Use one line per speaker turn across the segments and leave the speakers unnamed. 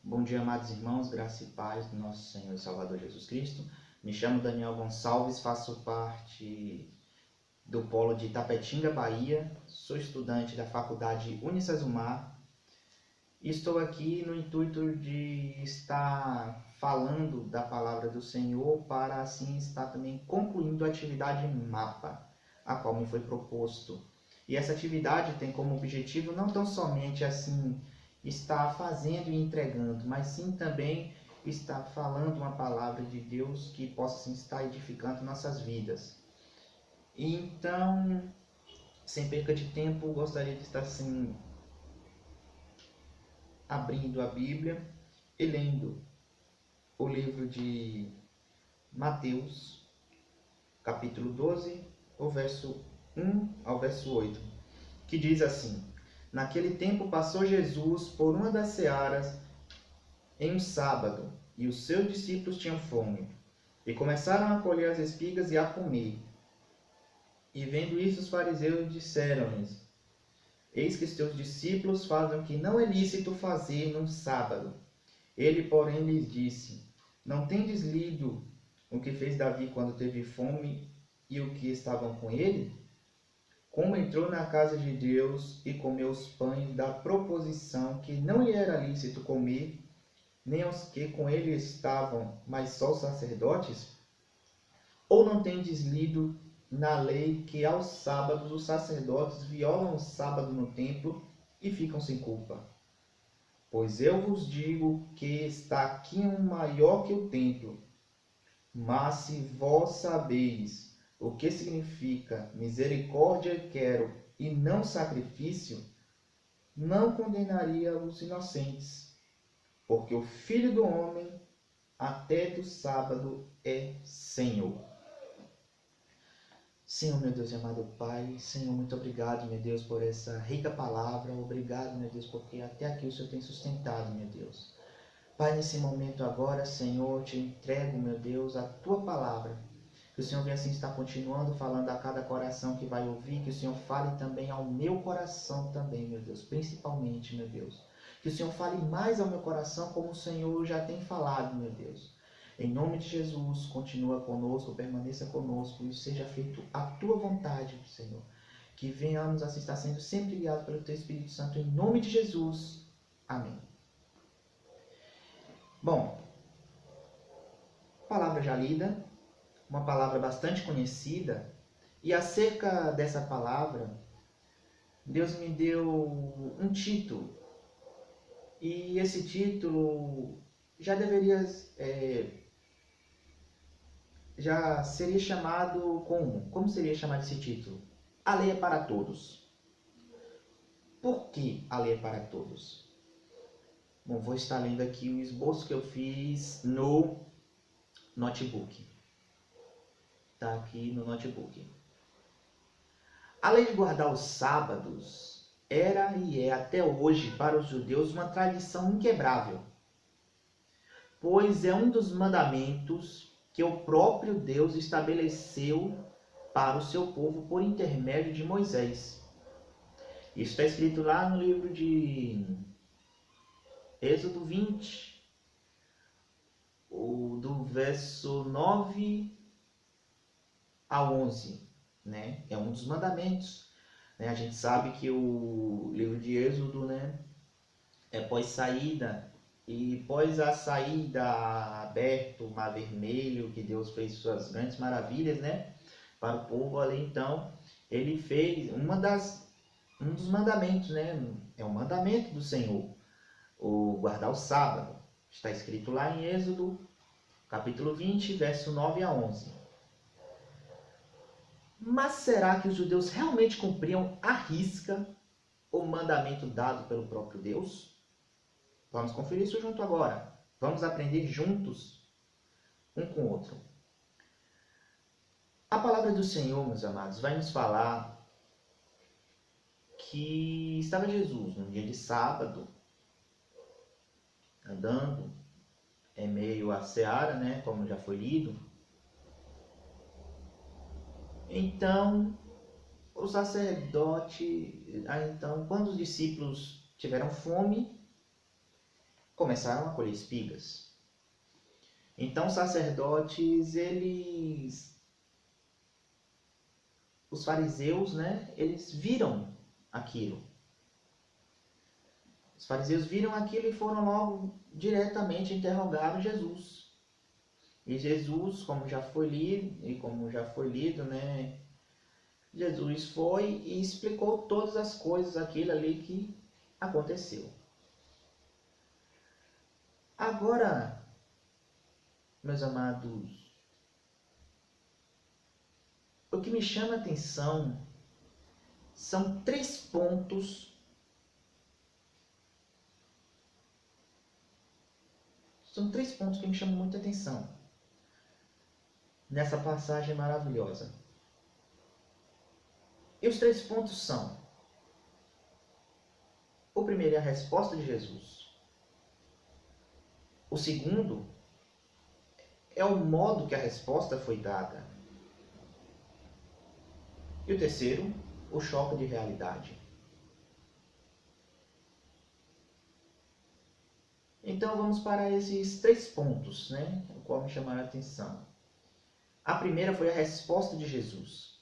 Bom dia, amados irmãos, graça e paz do nosso Senhor e Salvador Jesus Cristo. Me chamo Daniel Gonçalves, faço parte do polo de Itapetinga, Bahia. Sou estudante da Faculdade Unicesumar e estou aqui no intuito de estar falando da palavra do Senhor para assim estar também concluindo a atividade MAPA, a qual me foi proposto. E essa atividade tem como objetivo não tão somente assim estar fazendo e entregando, mas sim também estar falando uma palavra de Deus que possa assim, estar edificando nossas vidas. Então, sem perca de tempo, gostaria de estar assim abrindo a Bíblia e lendo o livro de Mateus, capítulo 12, o verso 1 ao verso 8, que diz assim: Naquele tempo passou Jesus por uma das searas em um sábado, e os seus discípulos tinham fome, e começaram a colher as espigas e a comer. E vendo isso, os fariseus disseram-lhes: Eis que os teus discípulos fazem o que não é lícito fazer num sábado. Ele, porém, lhes disse: Não tendes lido o que fez Davi quando teve fome e o que estavam com ele? Como entrou na casa de Deus e comeu os pães da proposição que não lhe era lícito comer, nem aos que com ele estavam, mas só os sacerdotes? Ou não tendes lido na lei que aos sábados os sacerdotes violam o sábado no templo e ficam sem culpa? Pois eu vos digo que está aqui um maior que o templo. Mas se vós sabeis o que significa misericórdia quero e não sacrifício, não condenaria os inocentes, porque o Filho do Homem até do sábado é Senhor. Senhor, meu Deus e amado Pai, Senhor, muito obrigado, meu Deus, por essa rica palavra. Obrigado, meu Deus, porque até aqui o Senhor tem sustentado, meu Deus. Pai, nesse momento agora, Senhor, te entrego, meu Deus, a Tua palavra. Que o Senhor venha assim estar continuando falando a cada coração que vai ouvir, que o Senhor fale também ao meu coração também, meu Deus, principalmente, meu Deus. Que o Senhor fale mais ao meu coração como o Senhor já tem falado, meu Deus. Em nome de Jesus, continua conosco, permaneça conosco e seja feito a Tua vontade, Senhor. Que venhamos assim estar sendo sempre guiados pelo Teu Espírito Santo, em nome de Jesus. Amém. Bom, palavra já lida, uma palavra bastante conhecida, e acerca dessa palavra, Deus me deu um título, e esse título já deveria, já seria chamado como seria chamado esse título? A lei é para todos. Por que a lei é para todos? Bom, vou estar lendo aqui o esboço que eu fiz no notebook. Está aqui no notebook. A lei de guardar os sábados era e é até hoje para os judeus uma tradição inquebrável, pois é um dos mandamentos que o próprio Deus estabeleceu para o seu povo por intermédio de Moisés. Isso está escrito lá no livro de Êxodo 20, do verso 9 a 11. Né? É um dos mandamentos. Né? A gente sabe que o livro de Êxodo, né, é pós-saída, e pós a saída aberto o Mar Vermelho, que Deus fez suas grandes maravilhas, né, para o povo ali. Então ele fez um dos mandamentos, né, é um mandamento do Senhor, o guardar o sábado. Está escrito lá em Êxodo capítulo 20, verso 9 a 11. Mas será que os judeus realmente cumpriam à risca o mandamento dado pelo próprio Deus? Vamos conferir isso junto agora. Vamos aprender juntos, um com o outro. A palavra do Senhor, meus amados, vai nos falar que estava Jesus num dia de sábado, andando em meio à seara, né, como já foi lido. Então, o sacerdote, então, quando os discípulos tiveram fome, começaram a colher espigas. Então os sacerdotes, os fariseus, né, eles viram aquilo. Os fariseus viram aquilo e foram logo diretamente interrogar Jesus. E Jesus, como já foi lido, né, Jesus foi e explicou todas as coisas, aquilo ali que aconteceu. Agora, meus amados, o que me chama a atenção são 3 pontos. São 3 pontos que me chamam muita atenção nessa passagem maravilhosa. E os 3 pontos são: o primeiro é a resposta de Jesus. O segundo é o modo que a resposta foi dada. E o terceiro, o choque de realidade. Então vamos para esses 3 pontos, né, o qual me chamaram a atenção. A primeira foi a resposta de Jesus.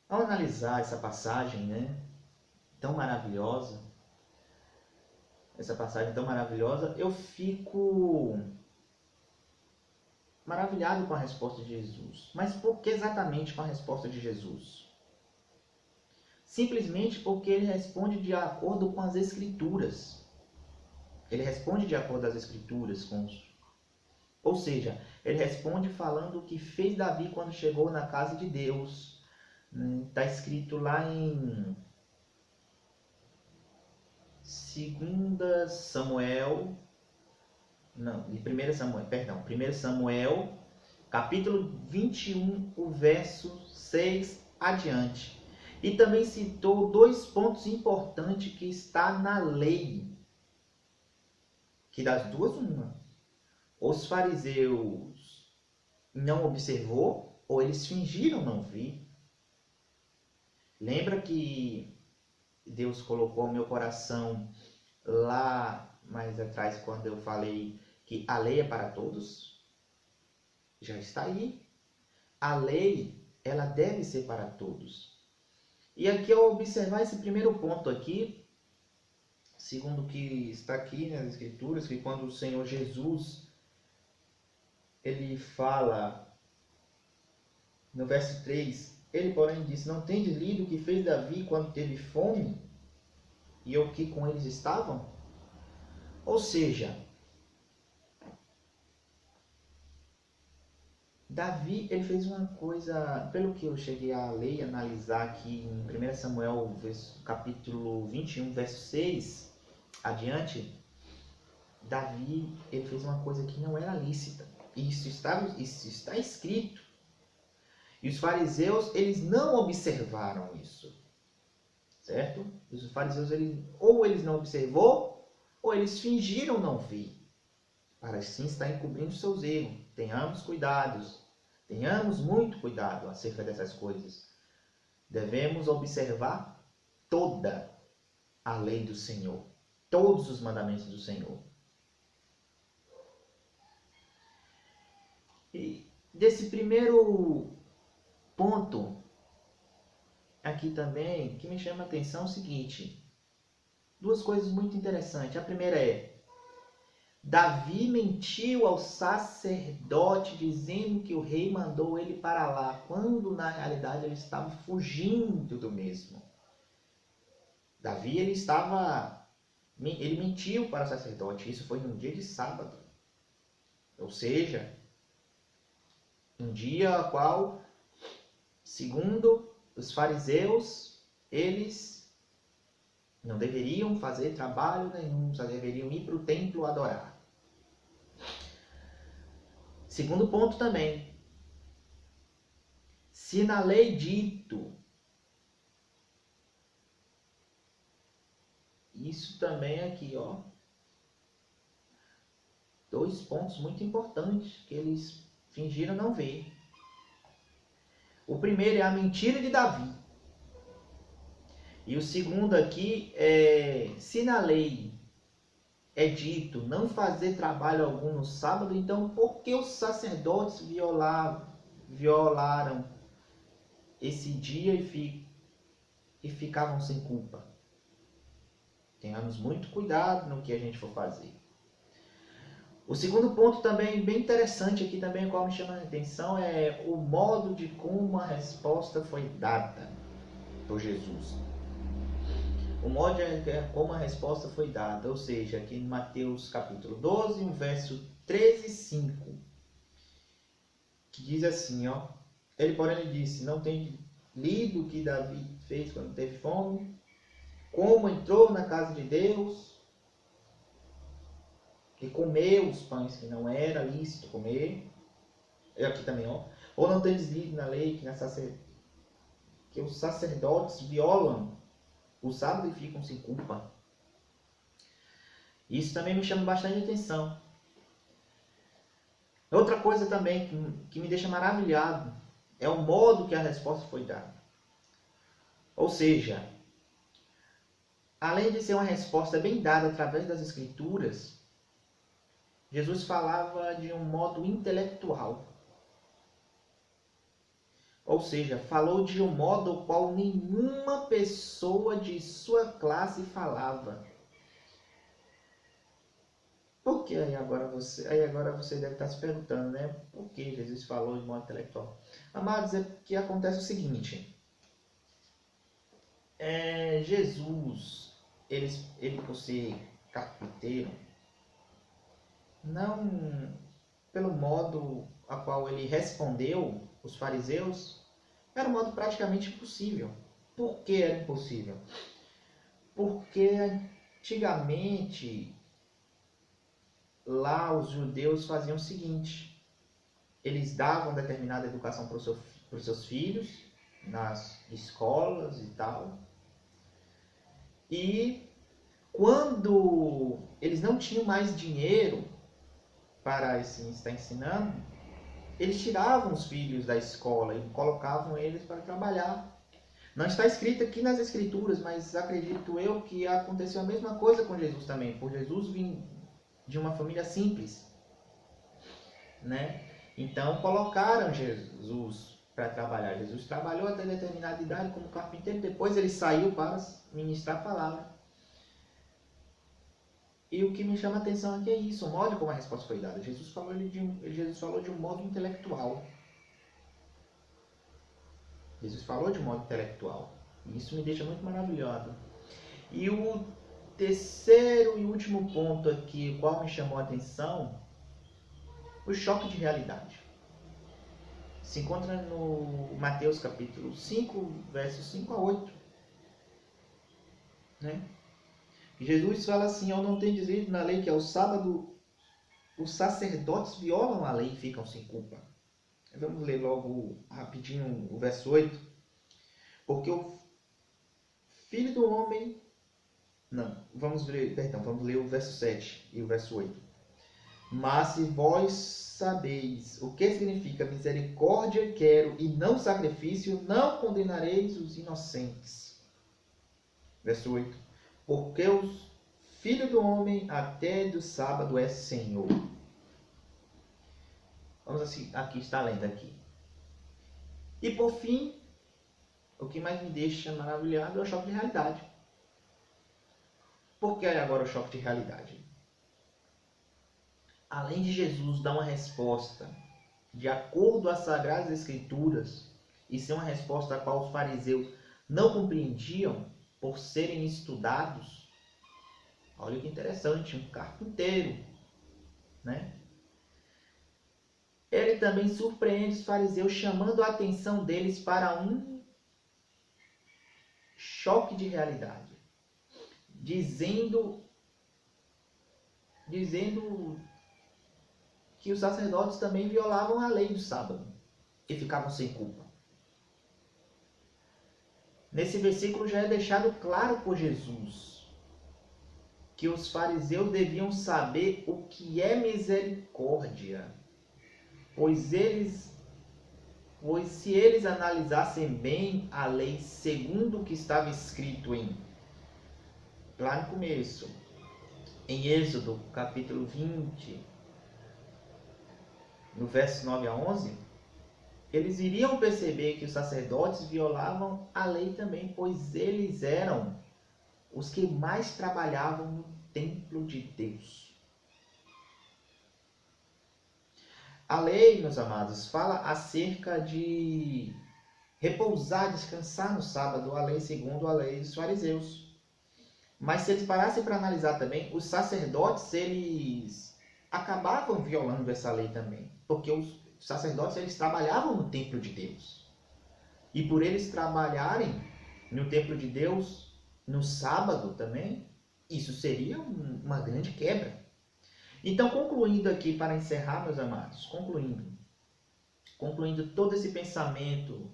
Ao analisar essa passagem, né, tão maravilhosa, eu fico maravilhado com a resposta de Jesus. Mas por que exatamente com a resposta de Jesus? Simplesmente porque ele responde de acordo com as Escrituras. Ele responde de acordo com as Escrituras. Ou seja, ele responde falando o que fez Davi quando chegou na casa de Deus. Está escrito lá em 1 Samuel, capítulo 21, o verso 6 adiante. E também citou 2 pontos importantes que está na lei. Que das duas, uma. Os fariseus não observou ou eles fingiram não ver. Lembra que Deus colocou no meu coração lá mais atrás quando eu falei que a lei é para todos? Já está aí. A lei, ela deve ser para todos. E aqui ao observar esse primeiro ponto aqui, segundo o que está aqui nas Escrituras, que quando o Senhor Jesus, ele fala no verso 3, ele porém disse: não tendes lido o que fez Davi quando teve fome e o que com eles estavam? Ou seja, Davi, ele fez uma coisa, pelo que eu cheguei a ler e analisar aqui em 1 Samuel, capítulo 21, verso 6 adiante, Davi, ele fez uma coisa que não era lícita. Isso está escrito. E os fariseus, eles não observaram isso. Certo? Os fariseus, eles não observou, ou eles fingiram não ver. Para assim estar encobrindo seus erros. Tenhamos muito cuidado acerca dessas coisas. Devemos observar toda a lei do Senhor, todos os mandamentos do Senhor. E desse primeiro ponto, aqui também, que me chama a atenção é o seguinte: 2 coisas muito interessantes. A primeira é: Davi mentiu ao sacerdote dizendo que o rei mandou ele para lá, quando na realidade ele estava fugindo do mesmo. Davi, ele mentiu para o sacerdote. Isso foi num dia de sábado. Ou seja, um dia ao qual, segundo os fariseus, eles não deveriam fazer trabalho nenhum, só deveriam ir para o templo adorar. Segundo ponto também: se na lei dito, isso também aqui, ó, 2 pontos muito importantes que eles fingiram não ver. O primeiro é a mentira de Davi. E o segundo aqui é: se na lei é dito não fazer trabalho algum no sábado, então por que os sacerdotes violaram esse dia e ficavam sem culpa? Tenhamos muito cuidado no que a gente for fazer. O segundo ponto também bem interessante aqui também, qual me chama a atenção, é o modo de como a resposta foi dada por Jesus. O modo de como a resposta foi dada, ou seja, aqui em Mateus capítulo 12, verso 13 e 5, que diz assim, ó, ele porém lhe disse, não tem lido o que Davi fez quando teve fome, como entrou na casa de Deus e comeu os pães que não era lícito comer. Aqui também, ó. Ou não tens lido na lei que os sacerdotes violam o sábado e ficam sem culpa? Isso também me chama bastante atenção. Outra coisa também que me deixa maravilhado é o modo que a resposta foi dada. Ou seja, além de ser uma resposta bem dada através das Escrituras, Jesus falava de um modo intelectual. Ou seja, falou de um modo ao qual nenhuma pessoa de sua classe falava. Por que aí agora você deve estar se perguntando, né? Por que Jesus falou de modo intelectual? Amados, é porque acontece o seguinte. Jesus, ele por ser carpinteiro, não pelo modo a qual ele respondeu os fariseus, era um modo praticamente impossível. Por que era impossível? Porque antigamente lá os judeus faziam o seguinte, eles davam determinada educação para os seus filhos, nas escolas e tal, e quando eles não tinham mais dinheiro para estar ensinando, eles tiravam os filhos da escola e colocavam eles para trabalhar. Não está escrito aqui nas Escrituras, mas acredito eu que aconteceu a mesma coisa com Jesus também, por Jesus vir de uma família simples, né? Então colocaram Jesus para trabalhar. Jesus trabalhou até determinada idade como carpinteiro, depois ele saiu para ministrar a palavra. E o que me chama a atenção aqui é isso, o modo como a resposta foi dada. Jesus falou de um modo intelectual. Jesus falou de um modo intelectual. E isso me deixa muito maravilhado. E o terceiro e último ponto aqui, o qual me chamou a atenção, o choque de realidade. Se encontra no Mateus capítulo 5, versos 5 a 8. Né? Jesus fala assim, eu não tenho lido na lei que ao sábado os sacerdotes violam a lei e ficam sem culpa. Vamos ler logo rapidinho o verso 8. Porque o Filho do Homem... vamos ler o verso 7 e o verso 8. Mas se vós sabeis o que significa misericórdia quero e não sacrifício, não condenareis os inocentes. Verso 8. Porque o Filho do Homem até do sábado é Senhor. Vamos assim, aqui está lendo aqui. E por fim, o que mais me deixa maravilhado é o choque de realidade. Por que agora o choque de realidade? Além de Jesus dar uma resposta de acordo às Sagradas Escrituras e ser uma resposta a qual os fariseus não compreendiam por serem estudados, olha que interessante, um carpinteiro, né? Ele também surpreende os fariseus chamando a atenção deles para um choque de realidade, dizendo que os sacerdotes também violavam a lei do sábado e ficavam sem culpa. Nesse versículo já é deixado claro por Jesus que os fariseus deviam saber o que é misericórdia, pois se eles analisassem bem a lei segundo o que estava escrito lá no começo, em Êxodo, capítulo 20, no verso 9 a 11, eles iriam perceber que os sacerdotes violavam a lei também, pois eles eram os que mais trabalhavam no templo de Deus. A lei, meus amados, fala acerca de repousar, descansar no sábado, a lei segundo a lei dos fariseus. Mas se eles parassem para analisar também, os sacerdotes, eles acabavam violando essa lei também. Porque os sacerdotes, eles trabalhavam no templo de Deus. E por eles trabalharem no templo de Deus, no sábado também, isso seria uma grande quebra. Então, concluindo aqui para encerrar, meus amados, concluindo todo esse pensamento,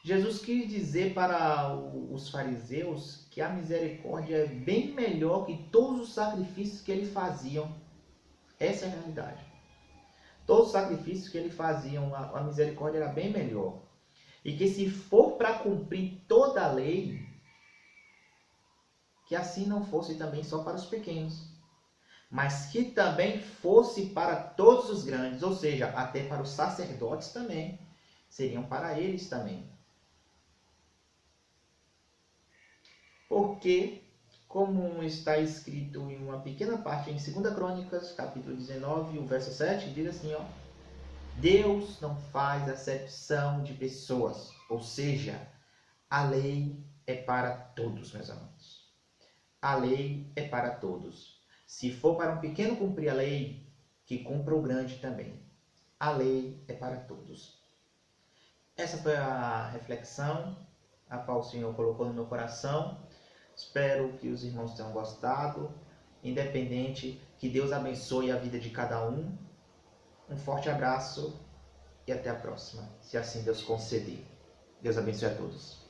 Jesus quis dizer para os fariseus que a misericórdia é bem melhor que todos os sacrifícios que eles faziam. Essa é a realidade. Todos os sacrifícios que eles faziam, a misericórdia era bem melhor. E que se for para cumprir toda a lei, que assim não fosse também só para os pequenos, mas que também fosse para todos os grandes, ou seja, até para os sacerdotes também, seriam para eles também. Porque, como está escrito em uma pequena parte em 2 Crônicas, capítulo 19, o verso 7, diz assim, ó: Deus não faz acepção de pessoas, ou seja, a lei é para todos, meus amados. A lei é para todos. Se for para um pequeno cumprir a lei, que cumpra o grande também. A lei é para todos. Essa foi a reflexão a qual o Senhor colocou no meu coração. Espero que os irmãos tenham gostado. Independente, que Deus abençoe a vida de cada um. Um forte abraço e até a próxima, se assim Deus conceder. Deus abençoe a todos.